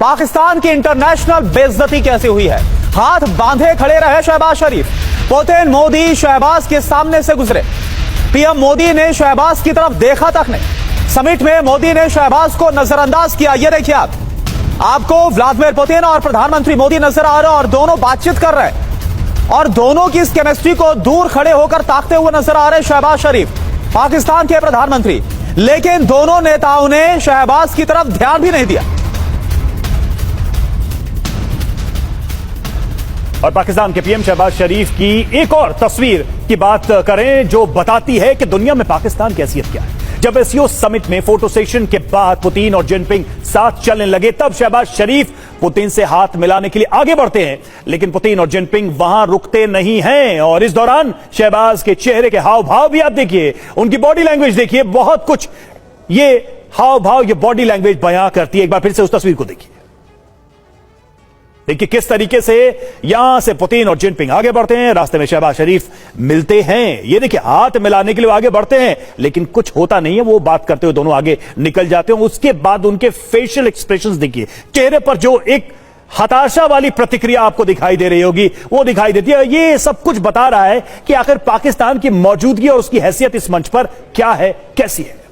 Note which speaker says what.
Speaker 1: पाकिस्तान की इंटरनेशनल बेइज्जती कैसी हुई है। हाथ बांधे खड़े रहे शहबाज शरीफ। पुतिन मोदी शहबाज के सामने से गुजरे। पीएम मोदी ने शहबाज की तरफ देखा तक नहीं। समिट में मोदी ने शहबाज को नजरअंदाज किया। ये देखिए आपको व्लादिमीर पुतिन और प्रधानमंत्री मोदी नजर आ रहे हैं और दोनों बातचीत कर रहे हैं और दोनों की इस केमिस्ट्री को दूर खड़े होकर ताकते हुए नजर आ रहे हैं शहबाज शरीफ, पाकिस्तान के प्रधानमंत्री। लेकिन दोनों नेताओं ने शहबाज की तरफ ध्यान भी नहीं दिया।
Speaker 2: और पाकिस्तान के पीएम शहबाज शरीफ की एक और तस्वीर की बात करें जो बताती है कि दुनिया में पाकिस्तान की हैसियत क्या है। जब एससीओ समिट में फोटो सेशन के बाद पुतिन और जिनपिंग साथ चलने लगे, तब शहबाज शरीफ पुतिन से हाथ मिलाने के लिए आगे बढ़ते हैं, लेकिन पुतिन और जिनपिंग वहां रुकते नहीं हैं। और इस दौरान शहबाज के चेहरे के हाव भाव भी आप देखिए, उनकी बॉडी लैंग्वेज देखिए, बहुत कुछ ये हाव भाव, ये बॉडी लैंग्वेज बयां करती है। एक बार फिर से उस तस्वीर को देखिए किस तरीके से यहां से पुतिन और जिनपिंग आगे बढ़ते हैं, रास्ते में शहबाज शरीफ मिलते हैं। ये देखिए हाथ मिलाने के लिए आगे बढ़ते हैं, लेकिन कुछ होता नहीं है। वो बात करते हुए दोनों आगे निकल जाते हैं। उसके बाद उनके फेशियल एक्सप्रेशंस देखिए, चेहरे पर जो एक हताशा वाली प्रतिक्रिया आपको दिखाई दे रही होगी, वो दिखाई देती है। ये सब कुछ बता रहा है कि आखिर पाकिस्तान की मौजूदगी और उसकी हैसियत इस मंच पर क्या है, कैसी है।